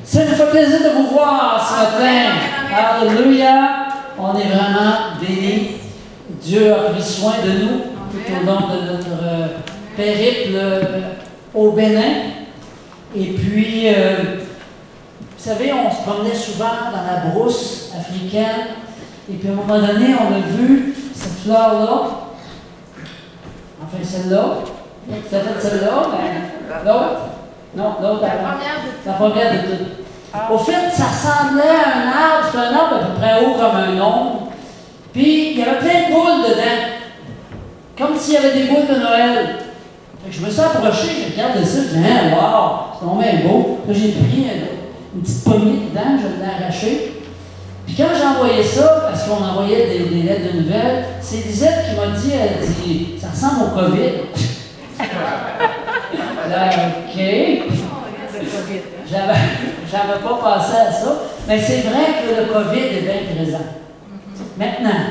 Ça nous fait plaisir de vous voir ce matin. Alléluia. On est vraiment bénis. Dieu a pris soin de nous tout au long de notre périple au Bénin. Et puis, vous savez, on se promenait souvent dans la brousse africaine. Et puis, à un moment donné, on a vu cette fleur-là. Enfin, celle-là. Tu as fait celle-là, mais l'autre? Non, l'autre. La première de toutes. Au fait, ça ressemblait à un arbre. C'est un arbre à peu près haut comme un ombre. Puis, il y avait plein de boules dedans. Comme s'il y avait des boules de Noël. Fait que je me suis approché, je regardais ça, je disais, hein, wow, c'est vraiment beau. Là, j'ai pris une petite poignée dedans, je l'ai arraché. Puis quand j'ai envoyé ça, parce qu'on envoyait des lettres de nouvelles, c'est Lisette qui m'a dit, elle dit, ça ressemble au COVID. Là, OK. J'avais pas pensé à ça. Mais c'est vrai que le COVID est bien présent. Maintenant,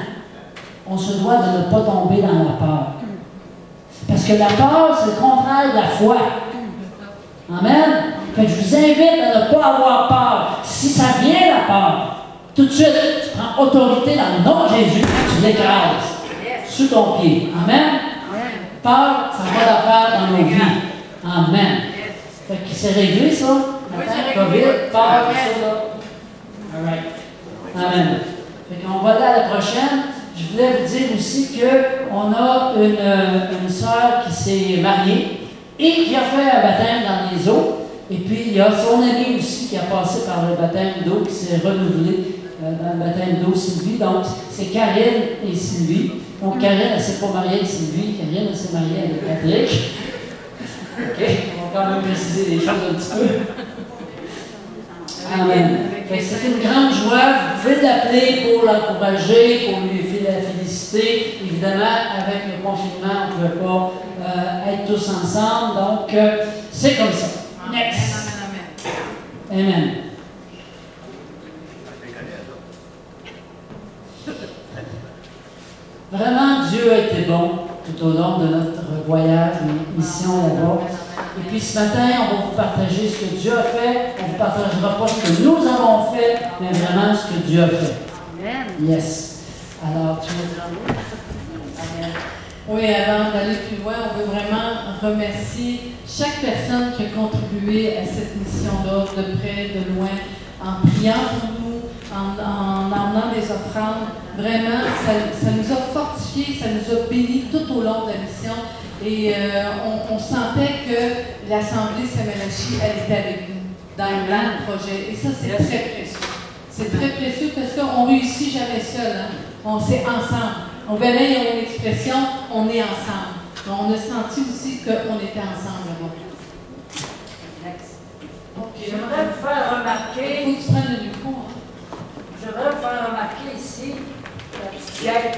on se doit de ne pas tomber dans la peur. Parce que la peur, c'est le contraire de la foi. Amen. Fait que je vous invite à ne pas avoir peur. Si ça vient la peur, tout de suite, tu prends autorité dans le nom de Jésus, tu l'écrases sous ton pied. Amen. Peur, ça n'a pas d'affaire dans nos vies. Amen. Fait que c'est réglé, ça. COVID, peur, ça, là. All right. Amen. Fait qu'on va aller à la prochaine. Je voulais vous dire aussi qu'on a une sœur qui s'est mariée et qui a fait un baptême dans les eaux. Et puis, il y a son ami aussi qui a passé par le baptême d'eau, qui s'est renouvelé dans le baptême d'eau, Sylvie. Donc, c'est Karine et Sylvie. Donc, Karine, elle ne s'est pas mariée avec Sylvie. Karine, elle s'est mariée avec Patrick. OK, on va quand même préciser les choses un petit peu. Amen. C'est une grande joie. Vous pouvez l'appeler pour l'encourager, pour lui la féliciter. Évidemment, avec le confinement, on ne pouvait pas être tous ensemble. Donc, c'est comme ça. Next. Amen. Vraiment, Dieu a été bon tout au long de notre voyage, notre mission là-bas. Et puis ce matin, on va vous partager ce que Dieu a fait. On ne vous partagera pas ce que nous avons fait, mais vraiment ce que Dieu a fait. Amen. Yes. Alors, tu veux dire un mot? Amen. Oui, avant d'aller plus loin, on veut vraiment remercier chaque personne qui a contribué à cette mission-là, de près, de loin, en priant pour nous, en emmenant des offrandes. Vraiment, ça nous a fortifiés, ça nous a bénis tout au long de la mission. Et on sentait que l'Assemblée Samalachi, elle était avec nous dans le plan de projet. Et ça, c'est très précieux. C'est très précieux parce qu'on ne réussit jamais seul. Hein? On sait ensemble. Au Bénin, il y a une expression, on est ensemble. Donc, on a senti aussi qu'on était ensemble là-bas. Okay. J'aimerais vous faire remarquer. Il faut que tu prennes le micro. Hein? J'aimerais vous faire remarquer ici la petite guêpe.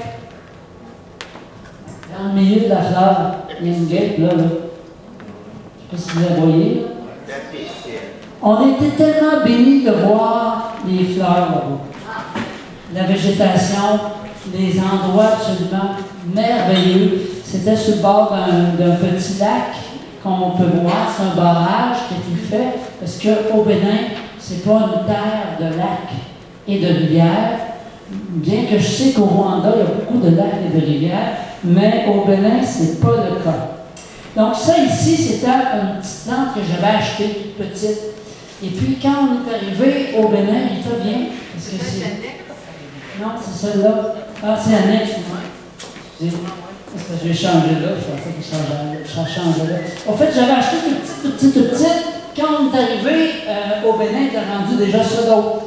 Dans le milieu de la fleur, il y a une guêpe là. Je ne sais pas si vous la voyez. On était tellement bénis de voir les fleurs là-bas. La végétation, les endroits absolument merveilleux. C'était sur le bord d'un petit lac qu'on peut voir. C'est un barrage qui a été fait parce qu'au Bénin, ce n'est pas une terre de lacs et de rivières. Bien que je sais qu'au Rwanda, il y a beaucoup de lacs et de rivières, mais au Bénin, ce n'est pas le cas. Donc ça ici, c'était une petite plante que j'avais achetée, toute petite. Et puis quand on est arrivé au Bénin, il fait bien, parce que c'est... Non, c'est celle-là. Ah, c'est annexe, moi. C'est parce que j'ai changé là, je pensais que ça changeait là. En fait, j'avais acheté toute petite. Quand on est arrivé au Bénin, il était rendu déjà ça d'autre.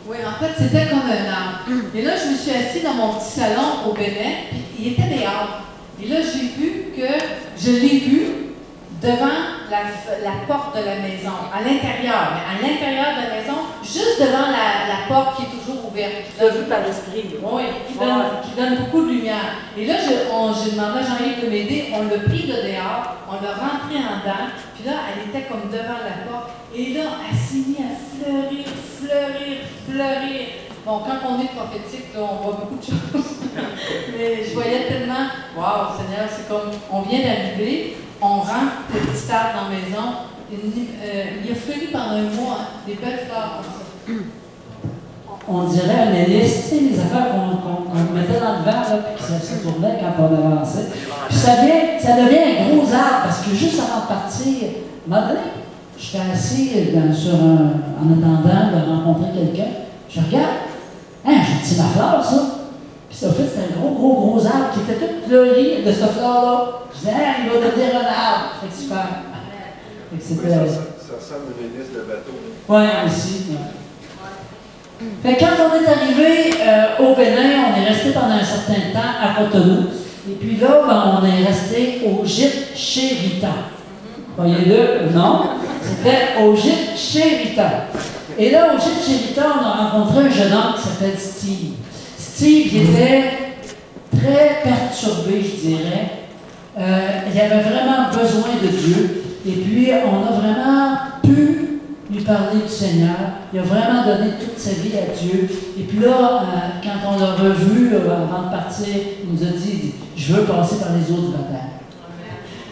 Oui, en fait, c'était comme un arbre. Et là, je me suis assise dans mon petit salon au Bénin, puis il était des arbres. Et là, j'ai vu que je l'ai vu devant la porte de la maison, à l'intérieur. Mais à l'intérieur de la maison, juste devant la porte qui est toujours ouverte. Tu l'as vu par l'esprit. Oui, qui donne beaucoup de lumière. Et là, j'ai demandé à Jean-Yves de m'aider. On l'a pris de dehors, on l'a rentré en dedans. Puis là, elle était comme devant la porte. Et là, elle s'est mise à fleurir. Bon, quand on est prophétique, là, on voit beaucoup de choses. Mais je voyais tellement, waouh, Seigneur, c'est comme, on vient d'arriver, on rentre petit arbre dans la maison, il a fleuri pendant un mois, des belles fleurs comme ça. On dirait un hélice, tu sais, les affaires qu'on mettait dans le verre, là, puis que ça tournait quand on avançait. Puis ça devient un gros arbre, parce que juste avant de partir, à un moment donné, j'étais assis en attendant de rencontrer quelqu'un. Je regarde, hein, j'ai dit ma fleur, ça. Puis ça fait, c'était un gros arbre qui était tout fleuri de cette fleur-là. Je disais, hein, il va devenir un arbre. Fait que super. Fait que c'était. Ça ressemble à une hélice de bateau. Oui, aussi. Ouais. Fait que quand on est arrivé au Bénin, on est resté pendant un certain temps à Cotonou. Et puis là, ben, on est resté au gîte chez Rita. Voyez-le? Non. C'était au gîte chez Rita. Et là, au gîte chez Rita, on a rencontré un jeune homme qui s'appelle Steve. Steve, il était très perturbé, je dirais. Il avait vraiment besoin de Dieu. Et puis, on a vraiment pu lui parler du Seigneur. Il a vraiment donné toute sa vie à Dieu. Et puis là, quand on l'a revu avant de partir, il nous a dit, je veux passer par les eaux du baptême.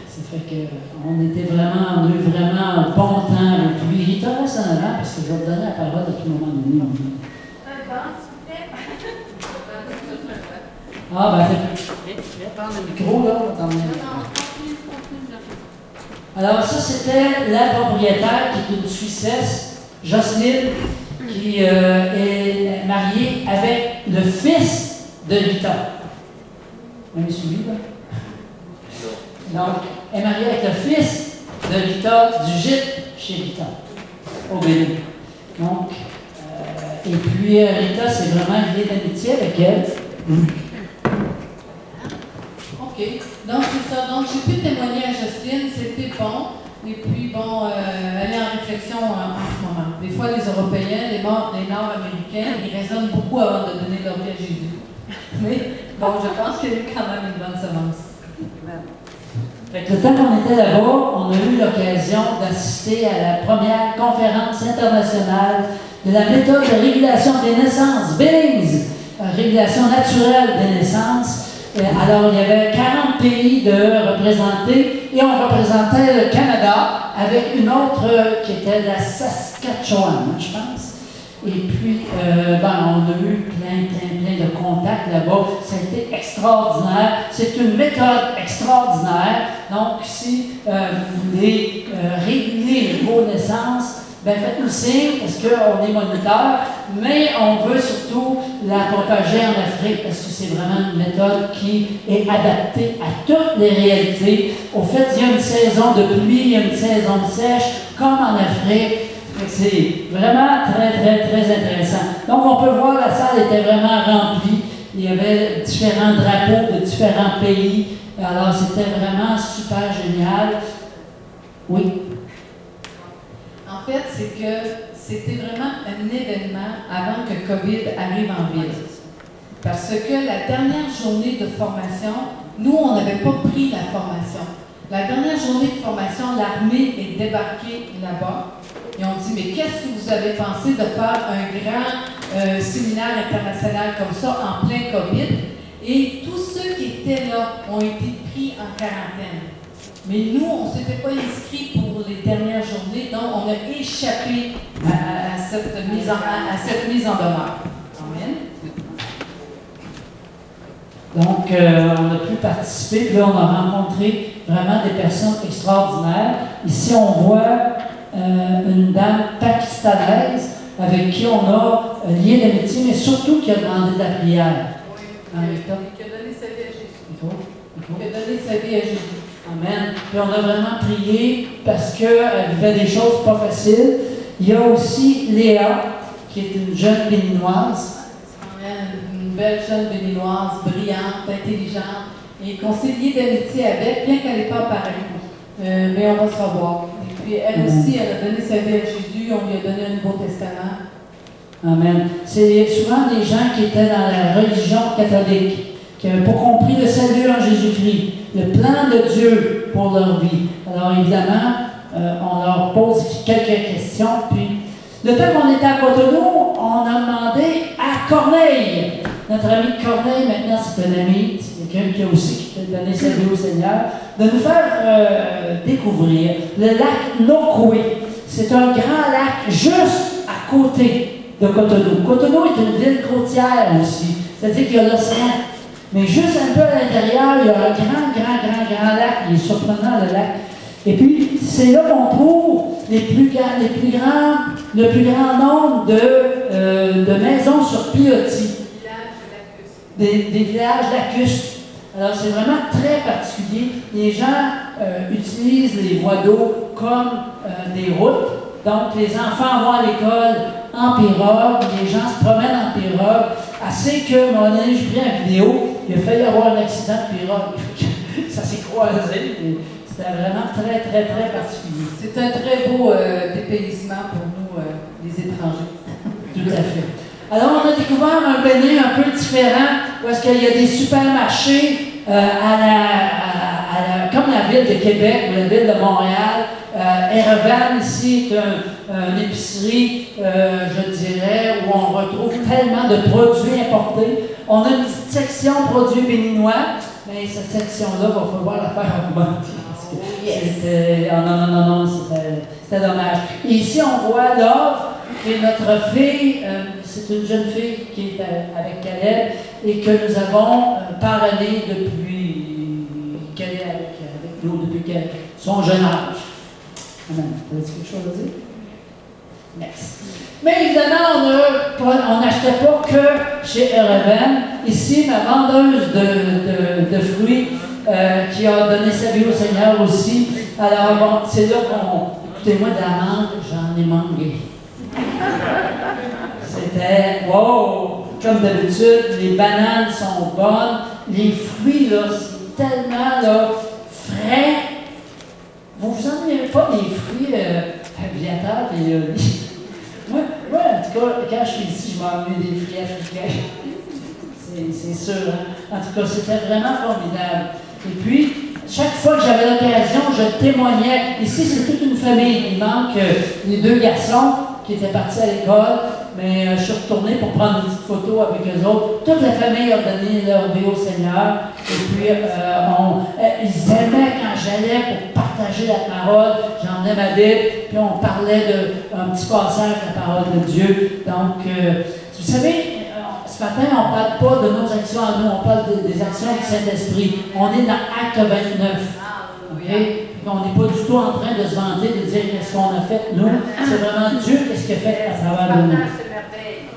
Ça fait qu'on était vraiment, on a eu vraiment un bon temps. Et puis, il reste en avant parce que je vais te donner la parole à tout moment donné. Ah, ben, je vais prendre le micro, là. Alors, ça, c'était la propriétaire qui est une Suissesse, Jocelyne, qui est mariée avec le fils de Rita. Vous m'avez suivi, là? Donc, elle est mariée avec le fils de Rita, du gîte chez Rita, au Bénin. Donc, et puis Rita, c'est vraiment lié d'amitié avec elle. OK. Donc, c'est ça. Donc, j'ai pu témoigner à Jocelyne, c'était bon. Et puis, bon, elle est en réflexion en ce moment. Des fois, les Européens, les Nord-Américains, ils raisonnent beaucoup avant de donner leur vie à Jésus. Mais, bon, je pense qu'il y a eu quand même une bonne semence. Fait que le temps qu'on était là-bas, on a eu l'occasion d'assister à la première conférence internationale de la méthode de régulation des naissances, Billings, régulation naturelle des naissances. Alors, il y avait 40 pays de représentés et on représentait le Canada avec une autre qui était la Saskatchewan, je pense. Et puis, on a eu plein de contacts là-bas. Ça a été extraordinaire. C'est une méthode extraordinaire. Donc, si vous voulez réguler vos naissances, ben faites-nous signe parce qu'on est moniteur, mais on veut surtout la propager en Afrique parce que c'est vraiment une méthode qui est adaptée à toutes les réalités. Au fait, il y a une saison de pluie, il y a une saison de sèche, comme en Afrique. C'est vraiment très intéressant. Donc, on peut voir, la salle était vraiment remplie. Il y avait différents drapeaux de différents pays. Alors, c'était vraiment super génial. Oui. En fait, c'est que c'était vraiment un événement avant que COVID arrive en ville. Parce que la dernière journée de formation, nous, on n'avait pas pris la formation. La dernière journée de formation, l'armée est débarquée là-bas. Ils ont dit, mais qu'est-ce que vous avez pensé de faire un grand séminaire international comme ça en plein COVID? Et tous ceux qui étaient là ont été pris en quarantaine. Mais nous, on ne s'était pas inscrits pour les dernières journées, donc on a échappé à cette mise en demeure. Amen. Donc, on a pu participer, puis là, on a rencontré vraiment des personnes extraordinaires. Ici, on voit une dame pakistanaise avec qui on a lié d'amitié, mais surtout qui a demandé de la prière. Oui, qui a donné sa vie à Jésus. Qui a donné sa vie à Jésus. Amen. Puis on a vraiment prié parce qu'elle vivait des choses pas faciles. Il y a aussi Léa, qui est une jeune béninoise. Une belle jeune béninoise, brillante, intelligente, et qu'on s'est lié d'amitié avec, bien qu'elle n'est pas pareille. Mais on va se revoir. Et puis elle aussi, elle a donné sa vie à Jésus, on lui a donné un Nouveau Testament. Amen. C'est souvent des gens qui étaient dans la religion catholique, qui n'avaient pas compris le salut en Jésus-Christ, le plan de Dieu pour leur vie. Alors évidemment, on leur pose quelques questions. Puis, le temps qu'on était à Cotonou, on a demandé à Corneille notre ami Corneille, maintenant, c'est un ami, c'est quelqu'un qui a aussi donné sa vie au Seigneur, de nous faire découvrir le lac Nokoué. C'est un grand lac juste à côté de Cotonou. Cotonou est une ville côtière aussi, c'est-à-dire qu'il y a l'océan. Mais juste un peu à l'intérieur, il y a un grand lac. Il est surprenant, le lac. Et puis, c'est là qu'on trouve le plus grand nombre de maisons sur pilotis. Des villages lacustres. Alors, c'est vraiment très particulier. Les gens utilisent les voies d'eau comme des routes. Donc, les enfants vont à l'école en pirogue, les gens se promènent en pirogue. Assez que, à un moment donné, j'ai pris une vidéo, il a failli y avoir un accident de pirogue. Ça s'est croisé. C'était vraiment très particulier. C'est un très beau dépaysement pour nous, les étrangers. Tout à fait. Alors, on a découvert un Bénin un peu différent, où est-ce qu'il y a des supermarchés comme la ville de Québec ou la ville de Montréal. Erevan, ici, est une épicerie, je dirais, où on retrouve tellement de produits importés. On a une petite section produits béninois, mais cette section-là, il va falloir la faire augmenter. Non, c'était dommage. Et ici, on voit Love, qui est notre fille, c'est une jeune fille qui est avec Caleb et que nous avons parrainé depuis qu'elle est avec nous, depuis son jeune âge. Amen. As-tu quelque chose à dire? Merci. Mais évidemment, on n'achetait pas que chez Erevan. Ici, ma vendeuse de fruits qui a donné sa vie au Seigneur aussi. Alors, bon, c'est là écoutez-moi, de la mangue, j'en ai mangé. C'était, wow! Comme d'habitude, les bananes sont bonnes. Les fruits, là, c'est tellement là, frais. Vous vous ennuyez pas des fruits aviateurs et moi, en tout cas, quand je suis ici, je m'ennuie des fruits africains. C'est sûr. Hein? En tout cas, c'était vraiment formidable. Et puis, chaque fois que j'avais l'occasion, je témoignais. Ici, c'est toute une famille. Il manque les deux garçons qui étaient partis à l'école, mais je suis retourné pour prendre une petite photo avec eux autres. Toute la famille a donné leur vie au Seigneur. Et puis, ils aimaient quand j'allais pour partager la parole. J'emmenais ma Bible, puis on parlait d'un petit passage de la parole de Dieu. Donc, vous savez, ce matin, on ne parle pas de nos actions à nous, on parle des actions du Saint-Esprit. On est dans Acte 29. Okay? On n'est pas du tout en train de se vanter, de dire qu'est-ce qu'on a fait. Nous, c'est vraiment Dieu qu'est-ce qu'il a fait à travers de nous.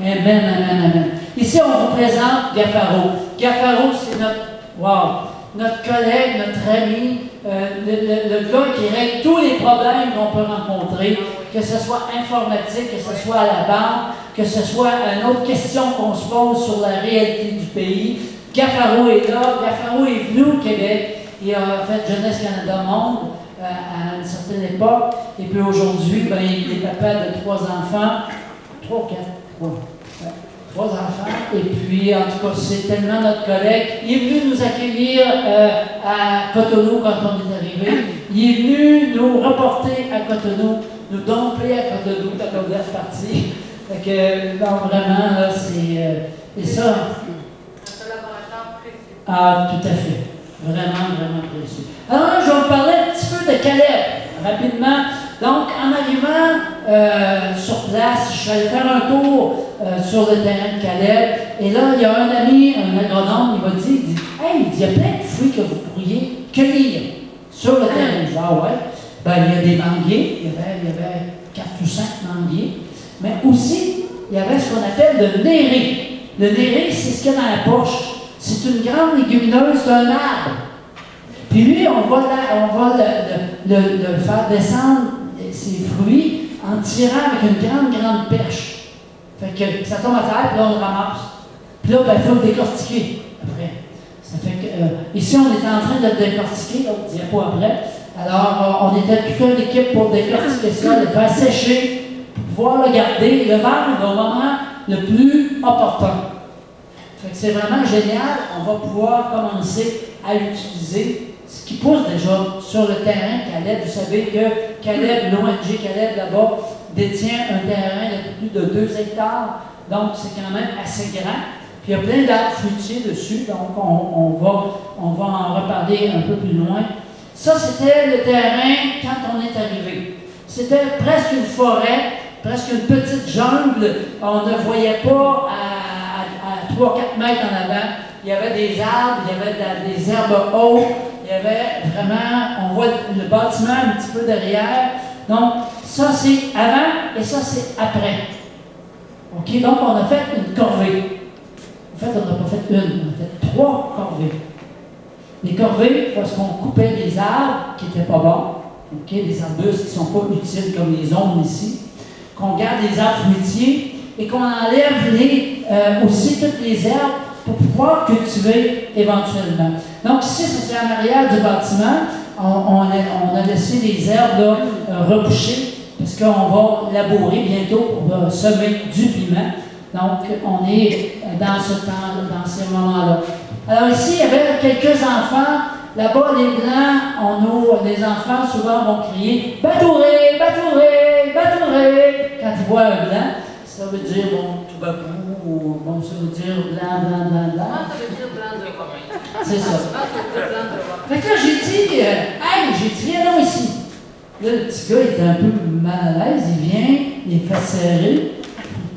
Amen. Ici, on vous présente Gaffaro. Gaffaro, c'est notre collègue, notre ami, le gars qui règle tous les problèmes qu'on peut rencontrer, que ce soit informatique, que ce soit à la banque, que ce soit une autre question qu'on se pose sur la réalité du pays. Gaffaro est là. Gaffaro est venu au Québec. Il a fait Jeunesse Canada Monde à une certaine époque. Et puis aujourd'hui, il est papa de 3 enfants. 3 ou 4? 3. 3 enfants. Et puis, en tout cas, c'est tellement notre collègue. Il est venu nous accueillir à Cotonou quand on est arrivé. Il est venu nous reporter à Cotonou, nous dompler à Cotonou quand on est reparti. Fait que, non, vraiment, là, c'est ça. Un collaborateur précieux. Ah, tout à fait. Vraiment précieux. Alors, je vais vous parler un petit peu de Caleb, rapidement. Donc, en arrivant sur place, je suis allé faire un tour sur le terrain de Caleb. Et là, il y a un ami, un agronome, il m'a dit, hey, il y a plein de fruits que vous pourriez cueillir sur le terrain. Je dis, ah ouais. Il y a des manguiers. Il y avait 4 ou 5 manguiers. Mais aussi, il y avait ce qu'on appelle le néré. Le néré, c'est ce qu'il y a dans la poche. C'est une grande légumineuse d'un arbre. Puis lui, on va le faire descendre ses fruits en tirant avec une grande perche. Fait que ça tombe à terre, puis là, on le ramasse. Puis là, il faut le décortiquer après. Ça fait que, ici, on était en train de le décortiquer, l'autre diapo après. Alors, on était toute une équipe pour décortiquer ça, le faire sécher, pour pouvoir le garder et le vendre au moment le plus opportun. Fait que c'est vraiment génial. On va pouvoir commencer à l'utiliser. Ce qui pousse déjà sur le terrain, Caleb, vous savez que Caleb, l'ONG Caleb là-bas, détient un terrain de plus de 2 hectares. Donc, c'est quand même assez grand. Puis il y a plein d'arbres fruitiers dessus, donc on va en reparler un peu plus loin. Ça, c'était le terrain quand on est arrivé. C'était presque une forêt, presque une petite jungle. On ne voyait pas à 3-4 mètres en avant. Il y avait des arbres, il y avait des herbes hautes, il y avait vraiment, on voit le bâtiment un petit peu derrière. Donc, ça c'est avant et ça c'est après. OK, donc on a fait une corvée. En fait, on n'a pas fait une, on a fait 3 corvées. Les corvées, parce qu'on coupait des arbres qui n'étaient pas bons, OK, des arbustes qui ne sont pas utiles comme les ombres ici, qu'on garde les arbres fruitiers et qu'on enlève aussi toutes les herbes pour pouvoir cultiver éventuellement. Donc ici, c'est en arrière du bâtiment. On a laissé les herbes là, repousser parce qu'on va labourer bientôt pour semer du piment. Donc, on est dans ce temps, dans ces moments-là. Alors ici, il y avait quelques enfants. Là-bas, les Blancs, les enfants souvent vont crier « Batouré, Batouré, Batouré » quand ils voient un Blanc. Ça veut dire, bon, tout babou, ou bon, ça veut dire blanc, blanc, blanc, blanc. Moi, ça veut dire blanc de roi. C'est ça. Moi, ça veut dire blanc de roi. Fait que là, j'ai dit, viens donc ici. Là, le petit gars, il était un peu mal à l'aise, il vient, il est fait serrer.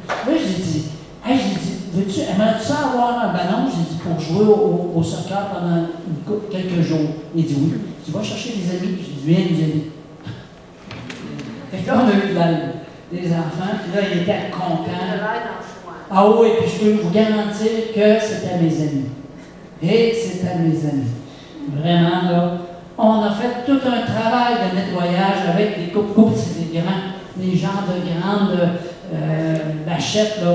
Là, j'ai dit, aimerais-tu ça avoir un ballon? J'ai dit, pour jouer au soccer pendant quelques jours. Il dit oui. Tu vas chercher des amis? J'ai dit, viens nous aider. Fait que là, on a eu de l'aide. Des enfants, puis là, il était content. De l'aide en choix. Ah oui, puis je peux vous garantir que c'était mes amis. Et c'était mes amis. Vraiment, là, on a fait tout un travail de nettoyage avec des coupes, c'est des genres de grandes bachettes, là,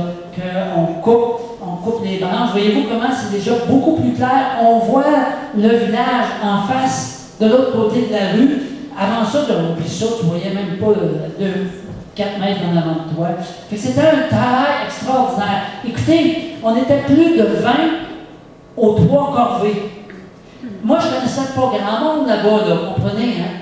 qu'on coupe les branches. Voyez-vous comment c'est déjà beaucoup plus clair? On voit le village en face, de l'autre côté de la rue. Avant ça, puis ça, tu voyais même pas 4 mètres en avant de toi. Fait que c'était un travail extraordinaire. Écoutez, on était plus de 20 aux 3 corvées. Moi, je ne connaissais pas grand monde là-bas, là, comprenez, hein?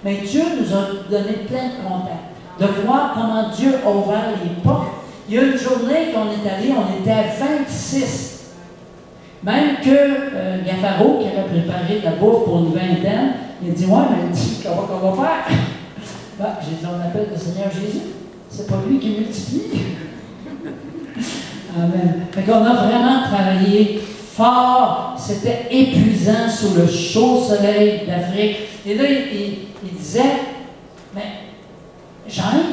Mais Dieu nous a donné plein de contacts. De voir comment Dieu a ouvert les portes. Il y a une journée qu'on est allé, on était à 26. Même que Gaffaro, qui avait préparé de la bouffe pour une vingtaine, il a dit, ouais, mais comment qu'on va faire? Ben, j'ai dit, on appelle le Seigneur Jésus. C'est pas lui qui multiplie. Amen. Fait qu'on a vraiment travaillé fort. C'était épuisant sous le chaud soleil d'Afrique. Et là, il disait, mais Jean, il ne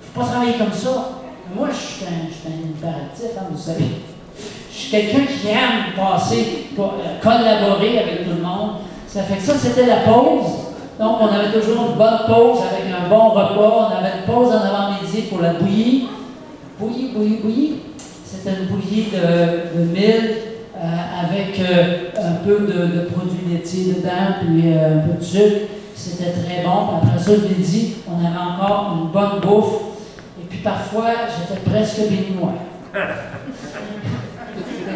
faut pas travailler comme ça. Moi, je suis un impératif, hein, vous savez. Je suis quelqu'un qui aime passer, collaborer avec tout le monde. Ça fait que ça, c'était la pause. Donc, on avait toujours une bonne pause avec un bon repas. On avait une pause en avant-midi pour la bouillie. Bouillie. C'était une bouillie de mil avec un peu de produits laitiers dedans, puis un peu de sucre. C'était très bon. Puis après ça, le midi, on avait encore une bonne bouffe. Et puis parfois, j'étais presque béninois.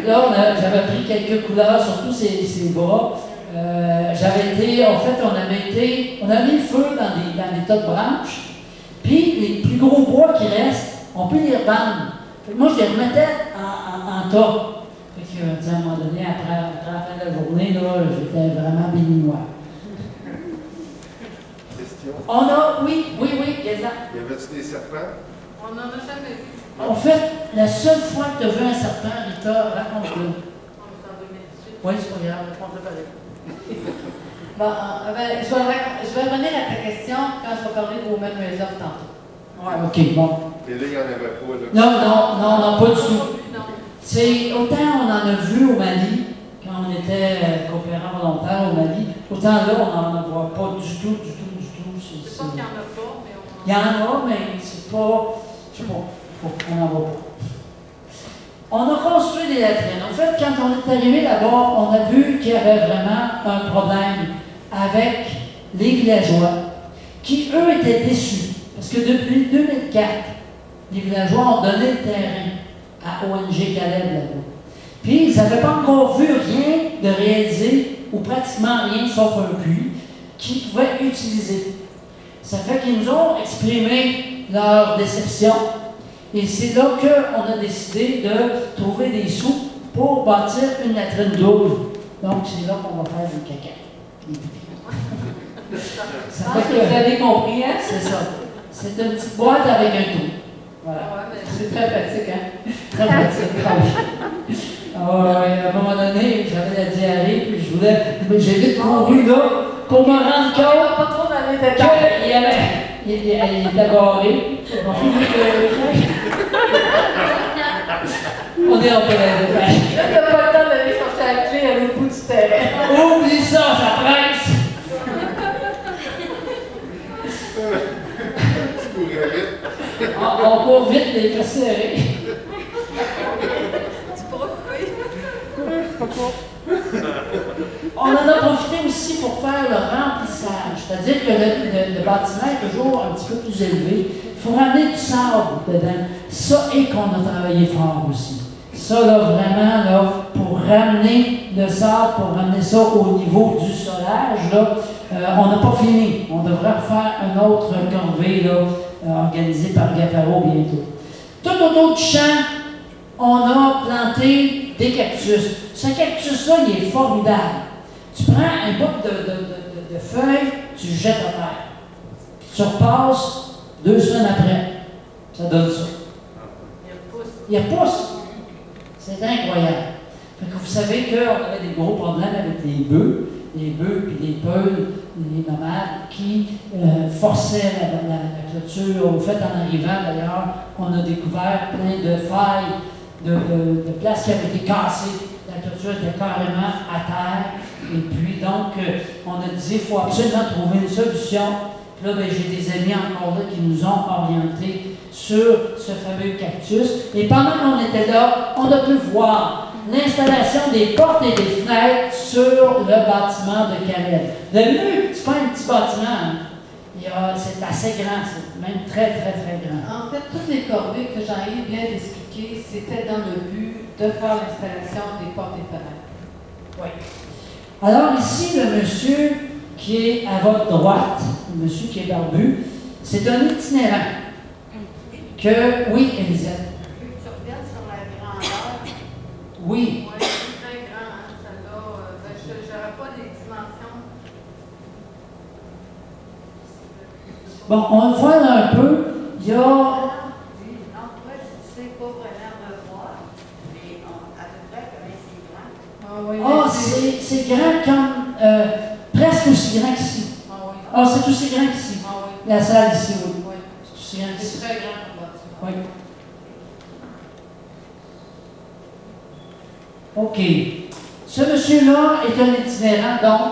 Là, j'avais pris quelques couleurs, surtout ses bras. J'avais été, en fait, on a mis le feu dans des tas de branches, puis les plus gros bois qui restent, on peut les revendre. Moi, je les remettais en tas. Fait que, à un moment donné, après la fin de la journée, là, j'étais vraiment béninois. Question. Oui, Gaza. Y avait-tu des serpents? On n'en a jamais vu. En fait, la seule fois que tu as vu un serpent, Rita, raconte-le. On est en 2018. Oui, c'est pas grave, raconte-le pareil. Bon, je vais revenir à ta question quand je vais parler de Women Raise Up tantôt. Ouais, OK, bon. Et là, il n'y en avait pas, là. Non, pas du tout. Non. C'est autant on en a vu au Mali, quand on était coopérant volontaire au Mali, autant là, on n'en voit pas du tout. Je sais pas qu'il n'y en a pas, mais on Il y en a, mais c'est pas, je sais pas, on n'en voit pas. On a construit des latrines. En fait, quand on est arrivé là-bas, on a vu qu'il y avait vraiment un problème avec les villageois qui, eux, étaient déçus. Parce que depuis 2004, les villageois ont donné le terrain à ONG Caleb là-bas. Puis, ils n'avaient pas encore vu rien de réalisé, ou pratiquement rien, sauf un puits, qu'ils pouvaient utiliser. Ça fait qu'ils nous ont exprimé leur déception. Et c'est là qu'on a décidé de trouver des sous pour bâtir une latrine double. Donc, c'est là qu'on va faire du caca. Ça Je pense que vous avez compris, hein? C'est ça. C'est une petite boîte avec un trou. Voilà. Ouais, mais C'est très pratique, hein? Très pratique. Ah ouais, à un moment donné, j'avais la diarrhée, puis j'ai vite couru là pour me rendre On compte va pas trop dans les détails. qu'il était garé. On est en plein détail. Là, t'as pas le temps d'aller chercher la clé à l'autre bout du terrain. Oublie ça, ça presse! Tu courais vite. On court vite, les fesses serrées. tu pourras couper. On en a profité aussi pour faire le remplissage, c'est-à-dire que le bâtiment est toujours un petit peu plus élevé. Il faut ramener du sable dedans. Ça, et qu'on a travaillé fort aussi. Ça, là, vraiment, là, pour ramener le sable, pour ramener ça au niveau du solage, là, on n'a pas fini. On devrait refaire un autre corvée, là, organisé par Gaffaro bientôt. Tout autour du champ, on a planté des cactus. Ce cactus-là, il est formidable. Tu prends un bout de feuilles, tu le jettes à terre. Tu repasses 2 semaines après. Ça donne ça. Il repousse. C'est incroyable. Fait que vous savez qu'on avait des gros problèmes avec les bœufs puis les peuls, les nomades qui forçaient la clôture. Au fait, en arrivant d'ailleurs, on a découvert plein de failles, de places qui avaient été cassées. La clôture était carrément à terre. Et puis, donc, on a dit qu'il faut absolument trouver une solution. Puis là, ben, j'ai des amis encore là qui nous ont orientés sur ce fameux cactus. Et pendant qu'on était là, on a pu voir l'installation des portes et des fenêtres sur le bâtiment de Calais. Le mur, c'est pas un petit bâtiment. Hein. C'est assez grand, c'est même très, très, très grand. En fait, toutes les corvées que Jean-Yves vient d'expliquer, c'était dans le but de faire l'installation des portes et fenêtres. Oui. Alors ici, le monsieur qui est à votre droite, le monsieur qui est barbu, c'est un itinérant. Oui, Elisabeth. Tu regardes sur la grandeur. Oui. Oui, c'est très grand, hein, celle-là. Je n'aurais pas les dimensions. Bon, on le voit là un peu. Il y a. En toi, tu sais pas vraiment me voir, mais à peu près comme c'est grand. Ah oui, Ah, c'est grand comme. Presque aussi grand qu'ici. Ah oui. Ah, c'est aussi grand qu'ici. Ah oui. La salle ici, oui. Oui. C'est aussi grand qu'ici. C'est très grand comme bâtiment. Oui. OK. Ce monsieur-là est un itinérant, donc,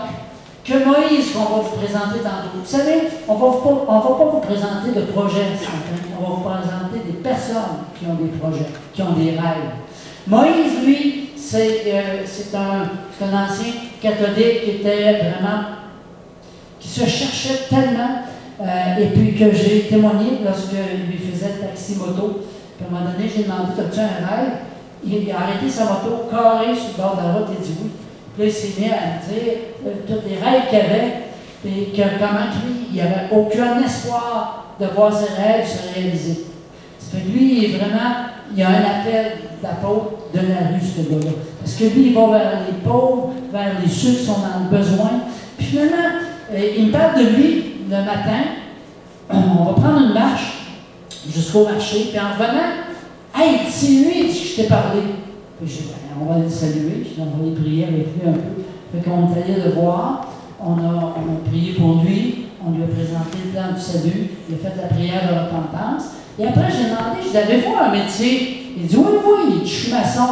que Moïse, qu'on va vous présenter tantôt. Vous savez, on ne va pas vous présenter de projets, on va vous présenter des personnes qui ont des projets, qui ont des rêves. Moïse, lui, c'est un ancien catholique qui était vraiment, qui se cherchait tellement, et puis que j'ai témoigné lorsque lui faisait le taxi-moto. Puis à un moment donné, j'ai demandé, as-tu un rêve? Il a arrêté sa moto, carré sur le bord de la route, il dit oui. Puis là, il s'est mis à me dire tous les rêves qu'il avait, et que comment lui, il n'avait aucun espoir de voir ses rêves se réaliser. Ça fait que lui, il est vraiment, il y a un appel d'apôtre de la rue, ce gars-là. Parce que lui, il va vers les pauvres, vers les ceux qui sont dans le besoin. Puis finalement, il me parle de lui le matin. On va prendre une marche jusqu'au marché, puis en revenant, hey, c'est lui que je t'ai parlé. Puis j'ai dit, on va le saluer, on va aller prier avec lui un peu. Fait qu'on est allé le voir, on a prié pour lui, on lui a présenté le plan du salut, il a fait la prière de repentance. Et après, j'ai demandé, je dis, avez-vous un métier? Il dit, oui, je suis maçon.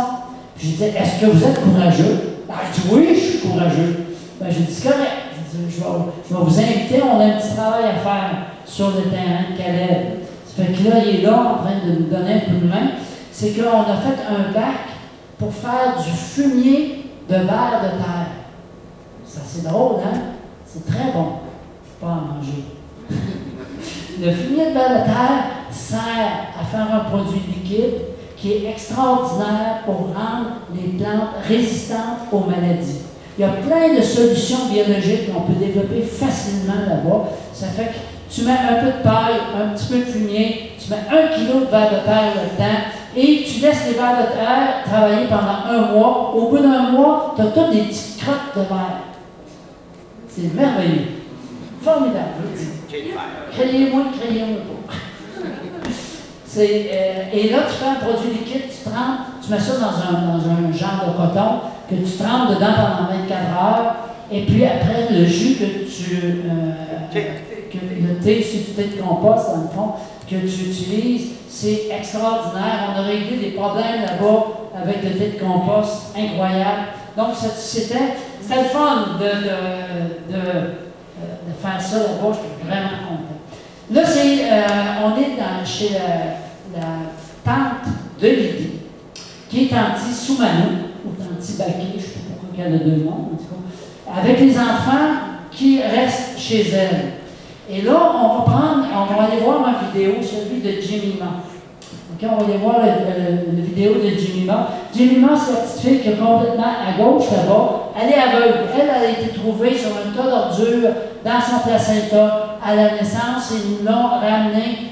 Puis j'ai dit, est-ce que vous êtes courageux? Ben, il dit, oui, je suis courageux. Ben, j'ai dit, c'est correct. Je vais vous inviter, on a un petit travail à faire sur le terrain de Calais. Ça fait que là, il est là en train de nous donner un coup de main. C'est qu'on a fait un bac pour faire du fumier de vers de terre. Ça, c'est drôle, hein? C'est très bon. Pas à manger. Le fumier de vers de terre sert à faire un produit liquide qui est extraordinaire pour rendre les plantes résistantes aux maladies. Il y a plein de solutions biologiques qu'on peut développer facilement là-bas. Ça fait que tu mets un peu de paille, un petit peu de fumier, tu mets 1 kilo de vers de terre là-dedans, et tu laisses les vers de terre travailler pendant 1 mois. Au bout d'1 mois, tu as toutes des petites crottes de verre. C'est merveilleux. Formidable, je vous dis. Crayez-moi pas. Et là, tu fais un produit liquide, tu trempes, tu mets ça dans un genre de coton que tu trempes dedans pendant 24 heures. Et puis après, le jus le thé, c'est du thé de compost, dans le fond, que tu utilises, c'est extraordinaire. On a réglé des problèmes là-bas avec le thé de compost, incroyable. Donc, c'était le fun de faire ça là-bas. Je suis vraiment content. Là, on est chez la tante de Lydie, qui est Tanti Soumano, ou Tanti Baquet, je ne sais pas pourquoi il y a 2 noms, en tout cas, avec les enfants qui restent chez elle. Et là, on va aller voir ma vidéo, celui de Jemima. Okay, on va aller voir la vidéo de Jemima. Jemima, c'est la petite fille qui est complètement à gauche là-bas. Elle est aveugle. Elle a été trouvée sur un tas d'ordures dans son placenta à la naissance. Ils nous l'ont ramenée.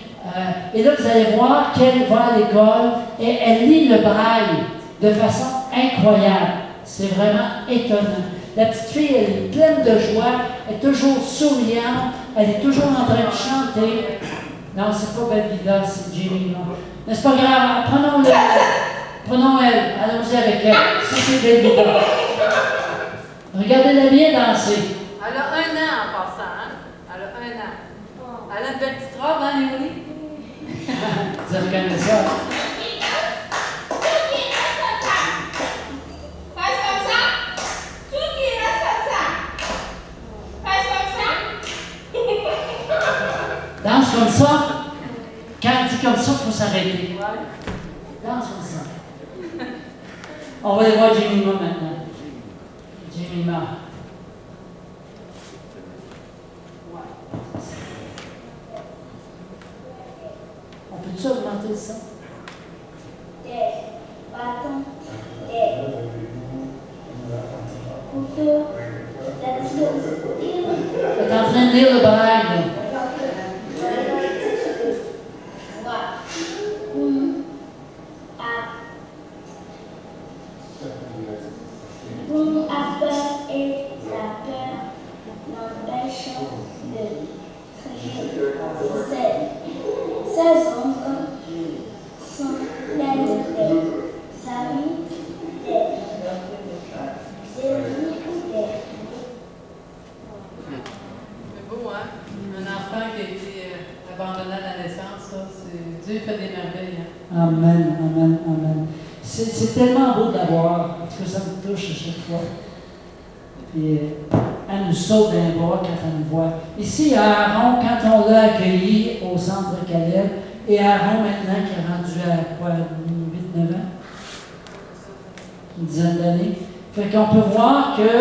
Et là, vous allez voir qu'elle va à l'école et elle lit le braille de façon incroyable. C'est vraiment étonnant. La petite fille, elle est pleine de joie, elle est toujours souriante, elle est toujours en train de chanter. Non, c'est pas Belvida, c'est Jemima. Mais c'est pas grave, prenons elle, allons-y avec elle. Ça, c'est Belvida. Regardez-la bien danser. Elle a 1 an en passant, hein? Elle a 1 an. Elle a une belle petite robe, hein, Léonie? Vous reconnaissez ça? Danse comme ça. Quand elle dit comme ça, il faut s'arrêter. Danse comme ça. On va aller voir Jemima maintenant. Jemima. On peut-tu augmenter le son? Des bâtons, des couteaux, Elle est en train de lire le braille. Pour la peur et la peur m'empêchent de crier. Ces ombres sont pleines des amis, des ennemis, C'est beau, hein? Un enfant qui a été abandonné à la naissance, ça, Dieu fait des merveilles. Hein? Amen, amen, amen. C'est tellement beau de la voir, parce que ça me touche à chaque fois. Puis elle nous saute dans les bras quand elle nous voit. Ici, Aaron, quand on l'a accueilli au centre de Caleb, et Aaron maintenant qui est rendu à quoi, 8-9 ans? Une dizaine d'années. Fait qu'on peut voir que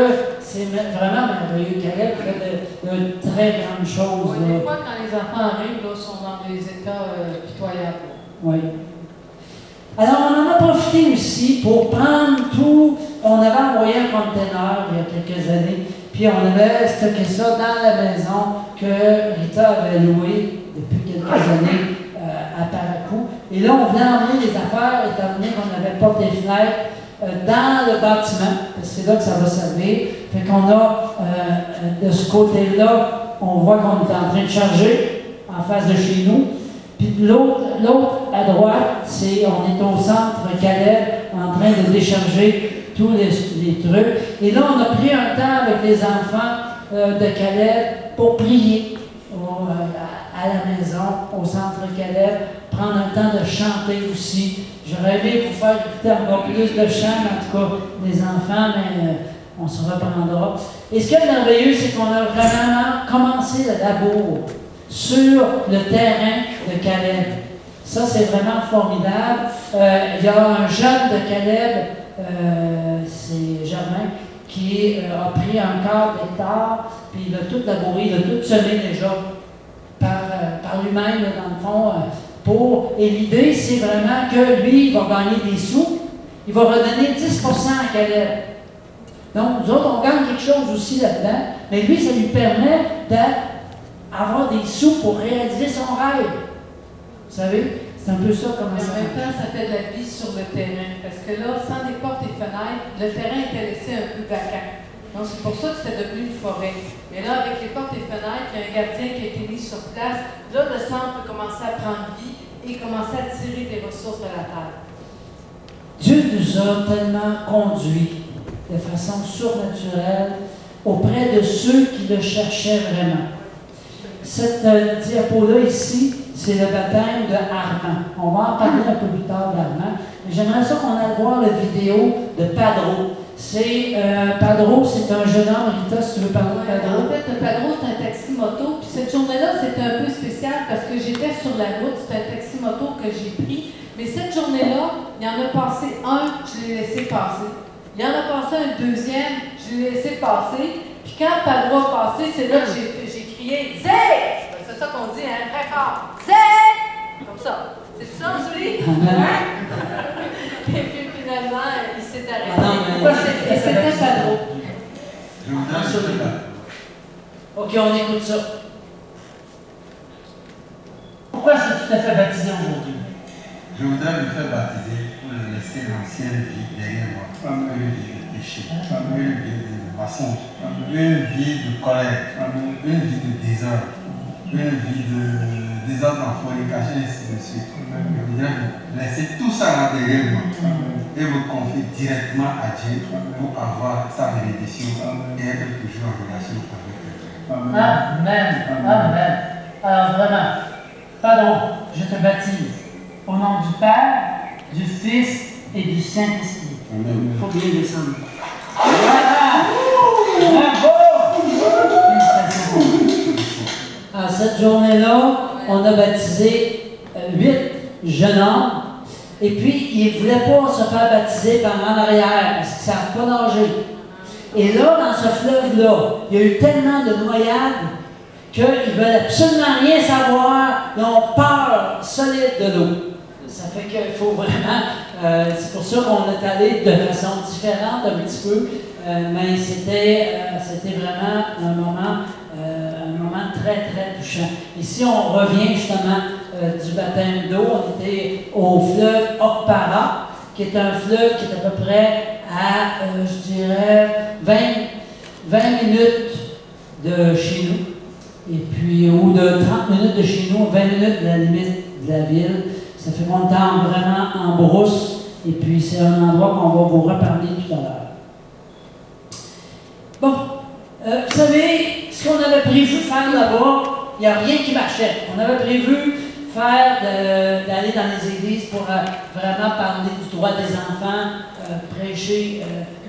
c'est vraiment merveilleux. Caleb fait de très grandes choses. Oui, des fois, quand les enfants arrivent, là, ils sont dans des états pitoyables. Oui. Alors, on en a profité aussi pour prendre tout. On avait envoyé un conteneur il y a quelques années, puis on avait stocké ça dans la maison que Rita avait louée depuis quelques années à Paracou. Et là, on venait emmener les affaires, étant donné qu'on avait porte des fenêtres dans le bâtiment, parce que c'est là que ça va servir. Fait qu'on a, de ce côté-là, on voit qu'on est en train de charger en face de chez nous. Puis l'autre à droite, on est au centre Caleb en train de décharger tous les trucs. Et là, on a pris un temps avec les enfants de Caleb pour prier à la maison, au centre Caleb, prendre un temps de chanter aussi. J'aurais aimé vous faire écouter encore plus de chants, en tout cas les enfants, mais on se reprendra. Et ce qui est merveilleux, c'est qu'on a vraiment commencé le labour sur le terrain de Caleb. Ça, c'est vraiment formidable. Il y a un jeune de Caleb, c'est Germain, qui a pris un quart d'hectare, puis il a tout labouré, il a tout semé déjà par lui-même, dans le fond. Et l'idée, c'est vraiment que lui, il va gagner des sous, il va redonner 10% à Caleb. Donc, nous autres, on gagne quelque chose aussi là-dedans, mais lui, ça lui permet d'avoir des sous pour réaliser son rêve. savez, c'est un peu ça comment Mais ça en même marche. temps, ça fait de la vie sur le terrain. Parce que là, sans les portes et fenêtres, le terrain était laissé un peu vacant. Donc, c'est pour ça que c'était devenu une forêt. Mais là, avec les portes et fenêtres, il y a un gardien qui a été mis sur place. Là, le centre peut commencer à prendre vie et commencer à tirer des ressources de la terre. Dieu nous a tellement conduits de façon surnaturelle auprès de ceux qui le cherchaient vraiment. Cette diapo-là ici, c'est le baptême de Armand. On va en parler un peu plus tard d'Armand. Mais j'aimerais ça qu'on aille voir la vidéo de Padro. Padro, c'est un jeune homme. Rita, si tu veux parler de Padro. En fait, un Padro, c'est un taxi-moto. Puis cette journée-là, c'était un peu spécial parce que j'étais sur la route. C'était un taxi-moto que j'ai pris. Mais cette journée-là, il y en a passé un, je l'ai laissé passer. Il y en a passé un deuxième, je l'ai laissé passer. Puis quand Padro a passé, c'est là que j'ai crié « Zé! » C'est ça qu'on dit, hein, très fort. « Zé! » Comme ça. C'est ça, Julie? Et puis finalement, il s'est arrêté. Ah non, mais- Et c'était Padro. Je voudrais me faire OK, on écoute ça. Pourquoi est-ce que tu t'es fait baptiser aujourd'hui? Je voudrais me faire baptiser pour laisser l'ancienne vie derrière moi. Une vie de péché, une vie de mensonge, une vie de colère, une vie de désordre, une vie de désordre en fornication et ainsi de suite. Je voudrais laisser tout ça là derrière moi et me confier directement à Dieu pour avoir sa bénédiction et être toujours en relation avec Dieu. Amen. Amen. Alors vraiment, pardon, je te baptise au nom du Père, du Fils et du Saint-Esprit. Il faut bien descendre. Voilà! Bravo! Félicitations. À cette journée-là, on a baptisé 8 jeunes hommes. Et puis, ils ne voulaient pas se faire baptiser par en arrière parce qu'ils ne savent pas nager. Et là, dans ce fleuve-là, il y a eu tellement de noyades qu'ils ne veulent absolument rien savoir. Ils ont peur solide de l'eau. Ça fait qu'il faut vraiment... c'est pour ça qu'on est allé de façon différente un petit peu. Mais c'était vraiment un moment très, très touchant. Ici, on revient justement du baptême d'eau. On était au fleuve Okpara, qui est un fleuve qui est à peu près à, je dirais, 20 minutes de chez nous. Et puis, ou de 30 minutes de chez nous, 20 minutes de la limite de la ville. Ça fait qu'on est vraiment en brousse. Et puis, c'est un endroit qu'on va vous reparler tout à l'heure. Bon, vous savez, ce qu'on avait prévu faire là-bas, il n'y a rien qui marchait. On avait prévu d'aller dans les églises pour vraiment parler du droit des enfants, prêcher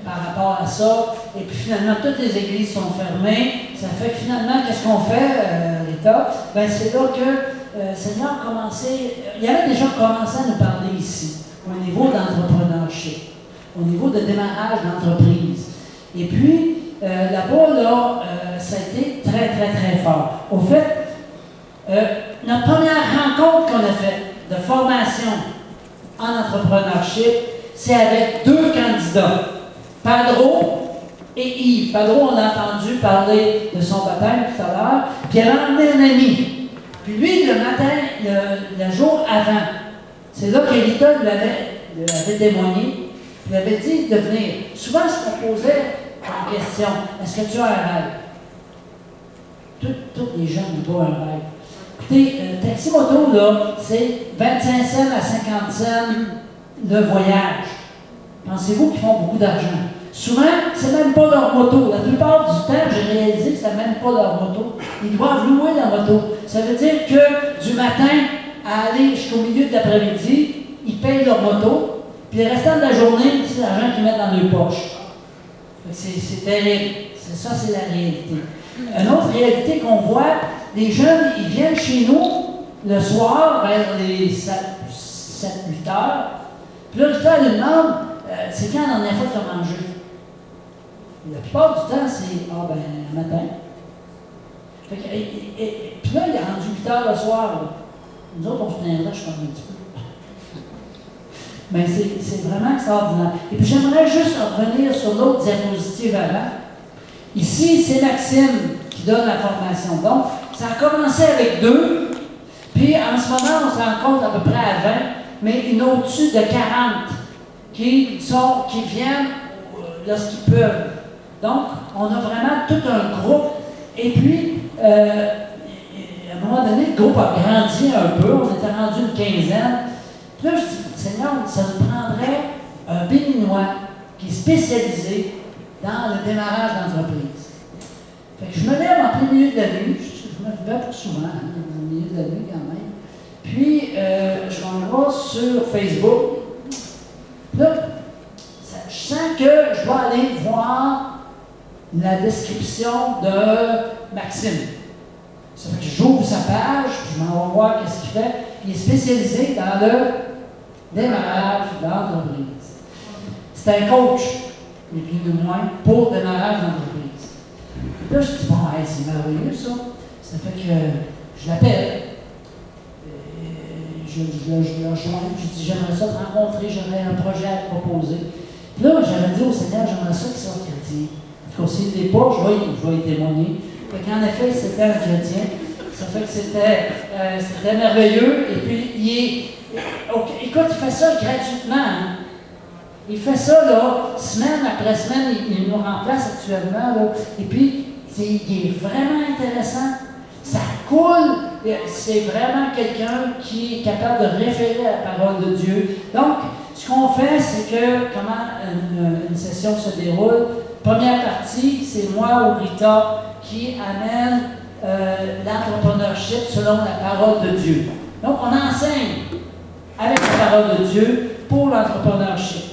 par rapport à ça. Et puis finalement, toutes les églises sont fermées. Ça fait que finalement, qu'est-ce qu'on fait, l'État? Ben, c'est là que le Seigneur a commencé, il avait déjà commencé à nous parler ici, au niveau d'entrepreneurship, au niveau de démarrage d'entreprise. Et puis, là-bas, là, ça a été très, très, très fort. Au fait, notre première rencontre qu'on a faite de formation en entrepreneurship, c'est avec 2 candidats, Padro et Yves. Padro, on a entendu parler de son baptême tout à l'heure, puis il avait emmené un ami. Puis lui, le matin, le jour avant, c'est là qu'Elita lui avait témoigné, il avait dit de venir. Souvent, ce qu'on posait en question, est-ce que tu as un rêve? Tous les gens n'ont pas un rêve. Écoutez, Taxi Moto, là, c'est 25 cents à 50 cents le voyage. Pensez-vous qu'ils font beaucoup d'argent? Souvent, c'est même pas leur moto. La plupart du temps, j'ai réalisé que c'est même pas leur moto. Ils doivent louer la moto. Ça veut dire que du matin à aller jusqu'au milieu de l'après-midi, ils payent leur moto, puis le restant de la journée, c'est l'argent qu'ils mettent dans leurs poches. C'est terrible. Ça, c'est la réalité. Une autre réalité qu'on voit, les jeunes, ils viennent chez nous le soir, vers les 7-8 heures. Puis là, le temps, ils demandent, c'est quand la dernière fois que tu as mangé? La plupart du temps, c'est, le matin. Fait que, puis là, il est rendu 8 heures le soir. Là. Nous autres, on se plaindrait, je parle un petit peu. Mais c'est vraiment extraordinaire. Et puis, j'aimerais juste revenir sur l'autre diapositive avant. Ici, c'est Maxime qui donne la formation. Donc, ça a commencé avec 2. Puis en ce moment, on se rencontre à peu près à 20, mais il y en a au-dessus de 40 qui viennent lorsqu'ils peuvent. Donc, on a vraiment tout un groupe. Et puis, à un moment donné, le groupe a grandi un peu. On était rendu une quinzaine. Puis là, je dis, Seigneur, ça nous prendrait un Béninois qui est spécialisé dans le démarrage d'entreprise. Fait que je me lève en plein milieu de la nuit. Je me lève pas souvent, hein, dans le milieu de la nuit quand même. Puis, je m'en vais sur Facebook. Là, je sens que je dois aller voir la description de Maxime. Ça fait que j'ouvre sa page, je m'en vais voir qu'est-ce qu'il fait. Il est spécialisé dans le démarrage d'entreprise. C'est un coach, ni plus ni moins, pour démarrage d'entreprise. Là, je dis, bon, hey, c'est merveilleux ça. Ça fait que je l'appelle. Je le joins, je dis, j'aimerais ça te rencontrer, j'aurais un projet à te proposer. Puis là, j'avais dit au Seigneur, j'aimerais ça qu'il soit chrétien. Puis s'il ne l'est pas, je vais y témoigner. Fait qu'en effet, c'était un chrétien. Ça fait que c'était merveilleux. Et puis, écoute, il fait ça gratuitement. Hein? Il fait ça, là, semaine après semaine, il nous remplace actuellement, là. Et puis, il est vraiment intéressant. Ça coule. C'est vraiment quelqu'un qui est capable de référer à la parole de Dieu. Donc, ce qu'on fait, c'est que, comment une session se déroule. Première partie, c'est moi ou Rita qui amène l'entrepreneurship selon la parole de Dieu. Donc, on enseigne avec la parole de Dieu pour l'entrepreneurship.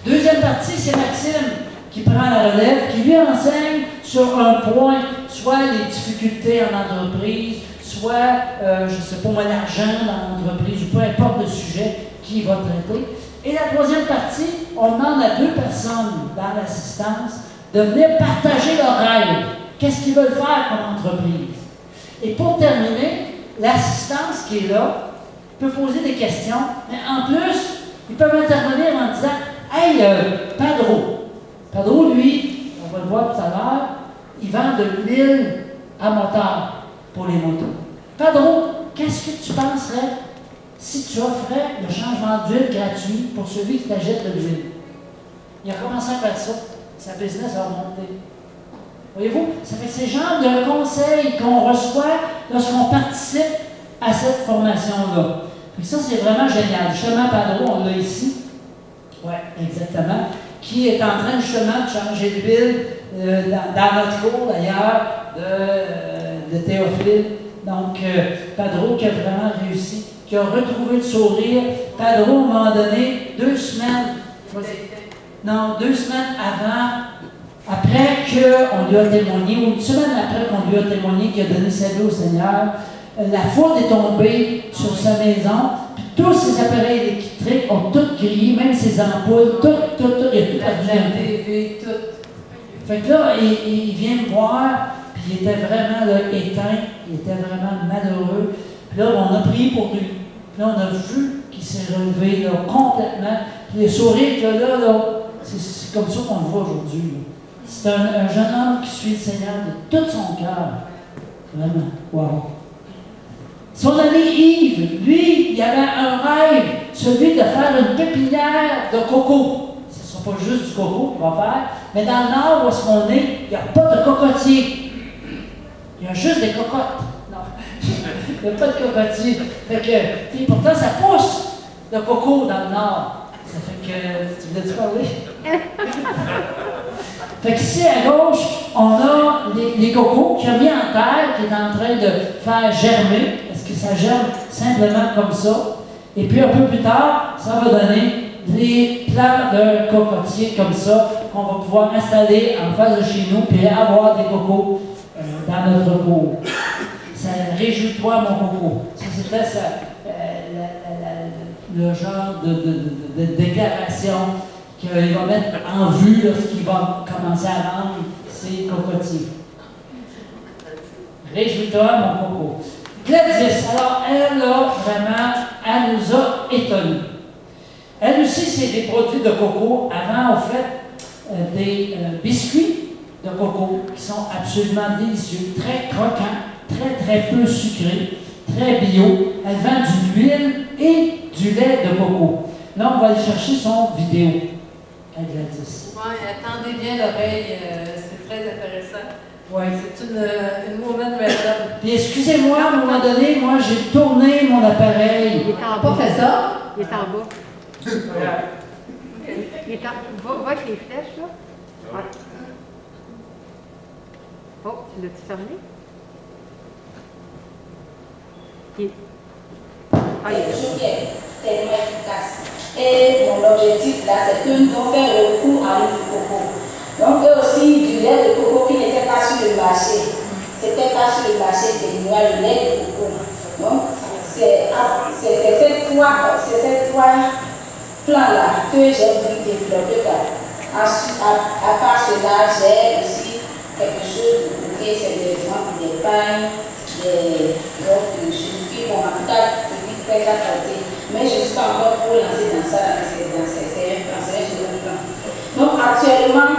Deuxième partie, c'est Maxime qui prend la relève, qui lui enseigne sur un point, soit les difficultés en entreprise, soit, je ne sais pas moi, l'argent dans l'entreprise, ou peu importe le sujet qu'il va traiter. Et la troisième partie, on demande à 2 personnes dans l'assistance de venir partager leurs rêves. Qu'est-ce qu'ils veulent faire comme entreprise? Et pour terminer, l'assistance qui est là peut poser des questions, mais en plus, ils peuvent intervenir en disant « Hey, Padro, lui, on va le voir tout à l'heure, il vend de l'huile à moteur pour les motos. Padro, qu'est-ce que tu penserais si tu offrais le changement d'huile gratuit pour celui qui t'achète de l'huile? » Il a commencé à faire ça. Sa business a remonté. Voyez-vous, ça fait que c'est le genre de conseils qu'on reçoit lorsqu'on participe à cette formation-là. Et ça, c'est vraiment génial. Justement, Padro, on l'a ici. Oui, exactement. Qui est en train justement de changer d'huile dans notre cours d'ailleurs de Théophile. Donc, Padro qui a vraiment réussi, qui a retrouvé le sourire. Padro, à un moment donné, 2 semaines, après qu'on lui a témoigné, ou une semaine après qu'on lui a témoigné qu'il a donné sa vie au Seigneur, la foudre est tombée sur sa maison, puis tous ses appareils électriques ont tout grillé, même ses ampoules, tout, il a tout perdu. La TV, tout. Fait que là, il vient me voir, puis il était vraiment là, éteint, il était vraiment malheureux. Puis là, on a prié pour lui. Puis là, on a vu qu'il s'est relevé là, complètement. Puis le sourire qu'il a là, c'est comme ça qu'on le voit aujourd'hui. Là. C'est un jeune homme qui suit le Seigneur de tout son cœur. Vraiment. Wow. Son ami Yves, lui, il avait un rêve, celui de faire une pépinière de coco. Ce ne sera pas juste du coco qu'il va faire, mais dans le nord où est-ce qu'on est, il n'y a pas de cocotier. Il y a juste des cocottes. Non. Il n'y a pas de cocotier. Fait que, pourtant, ça pousse de coco dans le nord. Ça fait que, tu voulais-tu parler? Fait qu'ici à gauche, on a les cocos qu'il a mis en terre, qui est en train de faire germer, parce que ça germe simplement comme ça. Et puis un peu plus tard, ça va donner les plants de cocotier comme ça, qu'on va pouvoir installer en face de chez nous, puis avoir des cocos dans notre cour. Ça réjouit-toi, mon coco. Ça, c'était le genre de déclaration qu'il va mettre en vue lorsqu'il va commencer à vendre ses cocotiers. Réjouis-toi, mon coco. Gladys, alors elle, là, vraiment, elle nous a étonnés. Elle aussi, c'est des produits de coco. Avant, on fait des biscuits de coco qui sont absolument délicieux, très croquants, très, très peu sucrés. très bio. Elle vend de l'huile et du lait de coco. Là, on va aller chercher son vidéo. Gladys. Oui, attendez bien l'oreille, c'est très intéressant. Oui. C'est une woman random. Puis excusez-moi, à un moment donné, moi, j'ai tourné mon appareil. Il est en Pas bas. fait ça? Il est en bas. Il est en... Va avec les flèches, là. Ouais. Oh, tu l'as-tu fermé? Ah, il est là. Tellement efficace. Et mon objectif là, c'est que nous devons faire recours à l'huile de coco. Donc, eux aussi, du lait de coco qui n'était pas sur le marché. C'était pas sur le marché béninois, le lait de coco. Donc, c'est ces trois plans-là que j'ai voulu développer. Ensuite, à part cela, j'ai aussi quelque chose de côté, c'est des ventes, des pagnes, des chauffes, bon, en tout cas, depuis très à côté. Mais je ne suis pas encore pour lancer dans ça, c'est un second plan. Donc actuellement,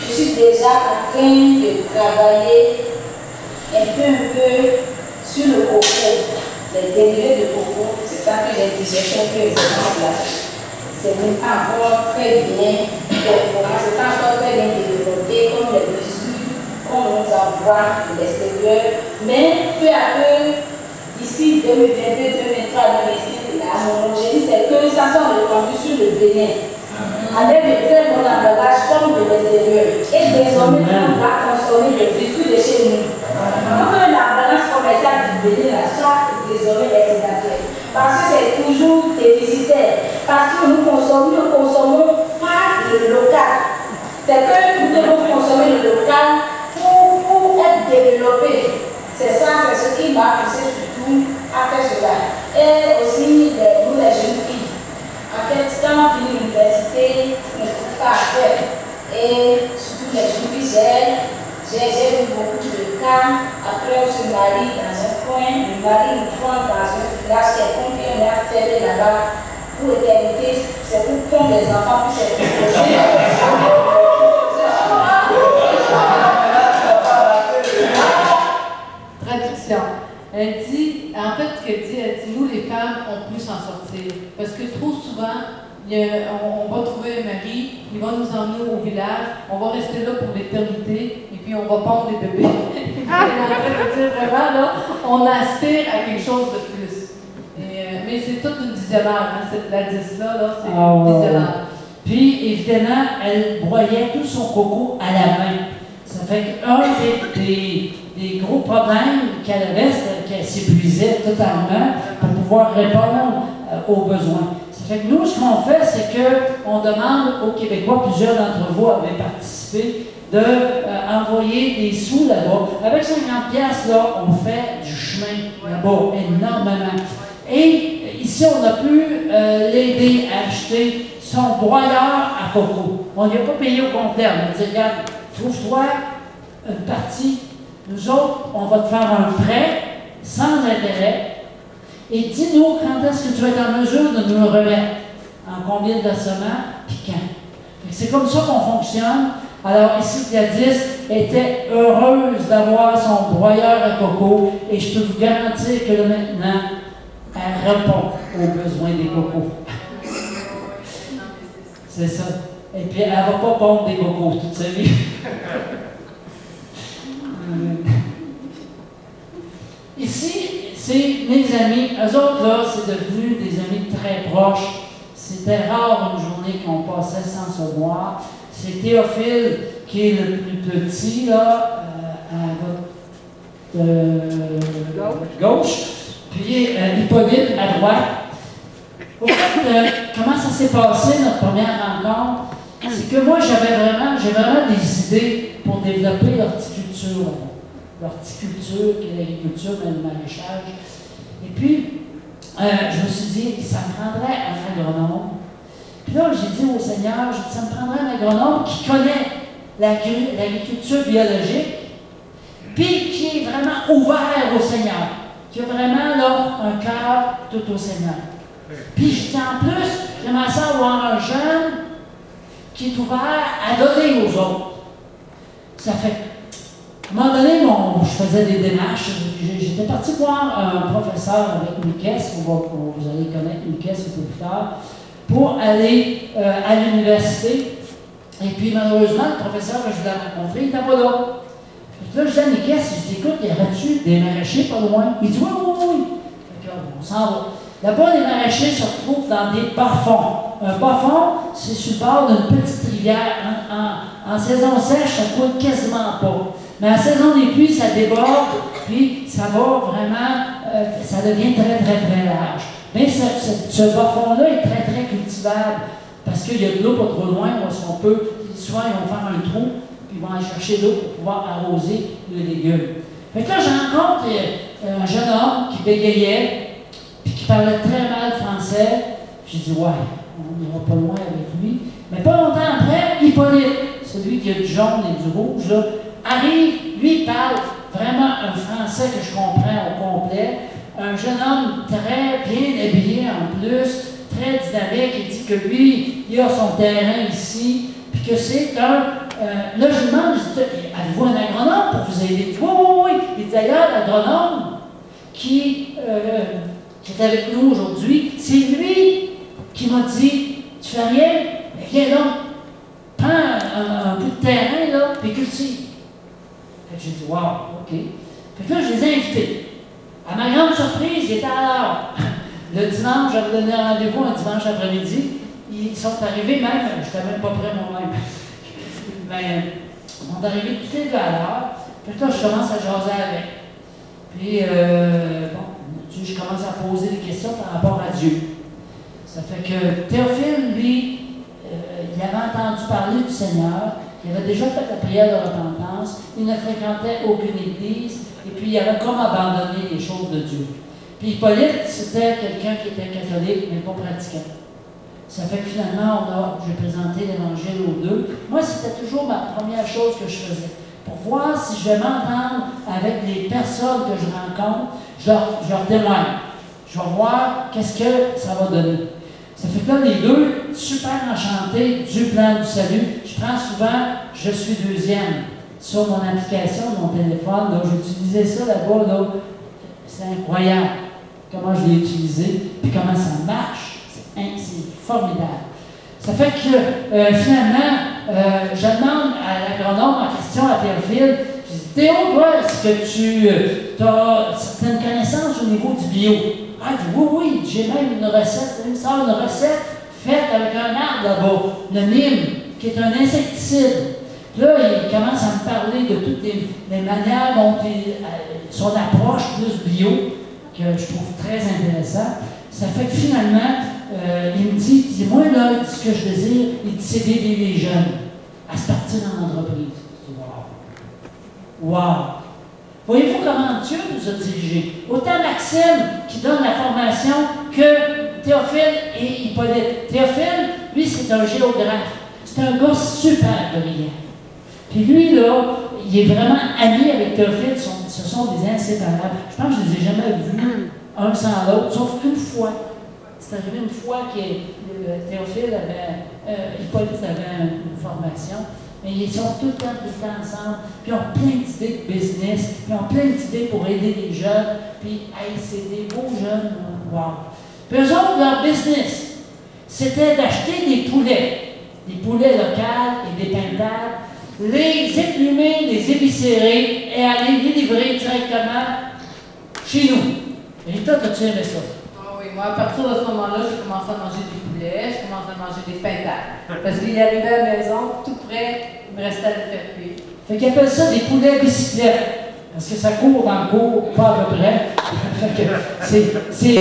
je suis déjà en train de travailler un peu sur le coco, les dérivés de coco. C'est ça que j'ai dit, j'ai fait quelques exemples là. C'est pas encore très bien performant, c'est pas encore très bien développé comme les biscuits qu'on nous envoie de l'extérieur. Mais peu à peu, d'ici 2022, 2023, 2025, la homogénéité, c'est que ça soit répandu sur le Bénin. Avec de très bons emballages comme de l'extérieur. Et désormais, on va consommer des biscuits de chez nous. Donc, la balance commerciale du Bénin, soit désormais excédentaire. Parce que c'est toujours déficitaire. Parce que nous consommons pas le local. C'est que nous devons consommer le local pour être développé. C'est ça, c'est ce qui m'a poussé surtout à faire cela. Et aussi, nous les jeunes filles. En fait, quand on finit l'université, on ne trouve pas à faire. Et surtout les jeunes filles, j'ai vu beaucoup de cas. Après, on se marie dans un coin, le mari nous prend dans un village quelconque et on est affairé là-bas pour éternité. C'est pour prendre les enfants pour se protéger. Traduction. Elle dit, en fait, ce qu'elle dit, nous les femmes, on peut s'en sortir. Parce que trop souvent, on va trouver un mari, il va nous emmener au village, on va rester là pour l'éternité, et puis on va pondre des bébés. Elle est en train de dire vraiment, là, on aspire à quelque chose de plus. Mais c'est toute une dizainaire, hein, cette Gladys-là, c'est une dizainaire. Puis, évidemment, elle broyait tout son coco à la main. Ça fait qu'un des gros problèmes qu'elle avait, c'était qu'elle s'épuisait totalement pour pouvoir répondre aux besoins. Ça fait que nous, ce qu'on fait, c'est qu'on demande aux Québécois, plusieurs d'entre vous avaient participé, d'envoyer des sous là-bas. Avec 50$, là, on fait du chemin là-bas, énormément. Et ici, on a pu l'aider à acheter son broyeur à coco. On n'y a pas payé au compte terme. On dit, regarde, trouve-toi une partie. Nous autres, on va te faire un prêt sans intérêt. Et dis-nous quand est-ce que tu vas être en mesure de nous le remettre. En combien de versements, puis quand. C'est comme ça qu'on fonctionne. Alors ici, Gladys était heureuse d'avoir son broyeur à coco. Et je peux vous garantir que là, maintenant, elle répond aux besoins des cocos. C'est ça. Et puis, elle ne va pas pondre des cocos toute sa vie. Ici, c'est mes amis. Eux autres, là, c'est devenu des amis très proches. C'était rare une journée qu'on passait sans se voir. C'est Théophile qui est le plus petit, là, à votre gauche. Puis Hippolyte à droite. Au fait, comment ça s'est passé, notre première rencontre? C'est que moi, j'ai vraiment des idées pour développer l'horticulture. L'horticulture, qui est l'agriculture, mais le maraîchage. Et puis, je me suis dit, ça me prendrait un agronome. Puis là, j'ai dit au Seigneur, ça me prendrait un agronome qui connaît l'agriculture biologique, puis qui est vraiment ouvert au Seigneur, qui a vraiment là, un cœur tout au Seigneur. Puis je dis en plus, j'aimerais ça avoir un jeune qui est ouvert à donner aux autres. Ça fait, À un moment donné, je faisais des démarches. J'étais parti voir un professeur avec une caisse, vous allez connaître une caisse un peu plus tard, pour aller à l'université. Et puis, malheureusement, le professeur que je voulais rencontrer, il n'était pas là. Puis là, je dis à Nicaise, je dis, écoute, y aurait-tu des maraîchers pas loin? Il dit, oui, oui, oui. Fait que, on s'en va. Là-bas, les maraîchers se retrouvent dans des bas-fonds. Un bas-fond, c'est sur le bord d'une petite rivière. En saison sèche, ça ne coule quasiment pas. Mais en saison des pluies, ça déborde, puis ça va vraiment, ça devient très, très, très large. Mais ce bas-fond-là est très, très cultivable. Parce qu'il y a de l'eau pas trop loin, parce qu'on peut, souvent ils vont faire un trou, puis ils vont aller chercher l'eau pour pouvoir arroser les légumes. Fait que là, je rencontre un jeune homme qui bégayait, puis qui parlait très mal français. J'ai dit, ouais, on n'ira pas loin avec lui. Mais pas longtemps après, Hippolyte, celui qui a du jaune et du rouge, là, arrive, lui parle vraiment un français que je comprends au complet. Un jeune homme très bien habillé en plus, très dynamique, il dit que lui, il a son terrain ici, puis que c'est un... là, je lui demande, je dis, avez-vous un agronome pour vous aider? Il dit, oui, oui, oui. Il dit, d'ailleurs, l'agronome qui est avec nous aujourd'hui, c'est lui qui m'a dit, tu fais rien, mais viens donc, prends un bout de terrain, là, puis cultive. Fait que j'ai dit, wow, OK. Fait que là, je les ai invités. À ma grande surprise, ils étaient à l'heure. Le dimanche, j'avais donné un rendez-vous un dimanche après-midi. Ils sont arrivés même, je n'étais même pas prêt moi-même. Mais ils sont arrivés tous les deux à l'heure. Puis là, je commence à jaser avec. Puis, je commence à poser des questions par rapport à Dieu. Ça fait que Théophile, lui, il avait entendu parler du Seigneur. Il avait déjà fait la prière de repentance. Il ne fréquentait aucune église. Et puis, il avait comme abandonné les choses de Dieu. Puis Hippolyte, c'était quelqu'un qui était catholique, mais pas pratiquant. Ça fait que finalement, j'ai présenté l'Évangile aux deux. Moi, c'était toujours ma première chose que je faisais. Pour voir si je vais m'entendre avec les personnes que je rencontre, je leur témoigne. Je vais voir qu'est-ce que ça va donner. Ça fait que là, les deux, super enchantés du plan du salut. Je prends souvent, je suis deuxième sur mon application, mon téléphone. J'utilisais ça là-bas, là. C'est incroyable comment je l'ai utilisé, puis comment ça marche. C'est formidable. Ça fait que, finalement, je demande à l'agronome en question, à Théophile, je dis, Théo, toi, est-ce que tu as certaines connaissances au niveau du bio? Ah, il dit, oui, j'ai même une recette, il me sort une recette faite avec un arbre là-bas, le Nîmes, qui est un insecticide. Là, il commence à me parler de toutes les manières dont son approche plus bio, que je trouve très intéressant. Ça fait que finalement, il me dit, moi, là, ce que je désire, il dit, c'est d'aider les jeunes à se partir dans l'entreprise. Wow! Wow! Voyez-vous comment Dieu nous a dirigés? Autant Maxime qui donne la formation que Théophile et Hippolyte. Théophile, lui, c'est un géographe. C'est un gars super brillant. Puis lui, là, il est vraiment ami avec Théophile. Ce sont des inséparables. Je pense que je ne les ai jamais vus un sans l'autre, sauf une fois. C'est arrivé une fois que Théophile Hippolyte avait une formation. Mais ils sont tout le temps ensemble, puis ils ont plein d'idées de business, puis ils ont plein d'idées pour aider les jeunes, puis hey, c'est des beaux jeunes, wow. Puis eux autres, leur business, c'était d'acheter des poulets locaux et des pintades, les éplumer, les éviscérer et aller les livrer directement chez nous. Et toi, as-tu aimé ça? Ah oui, moi, à partir de ce moment-là, j'ai commencé à manger des poulets, j'ai commencé à manger des pintades. Parce qu'il arrivait à la maison, tout près, il me restait à le faire cuire. Fait qu'ils appellent ça des poulets bicyclettes. Parce que ça court dans le cours, pas à peu près. Fait que c'est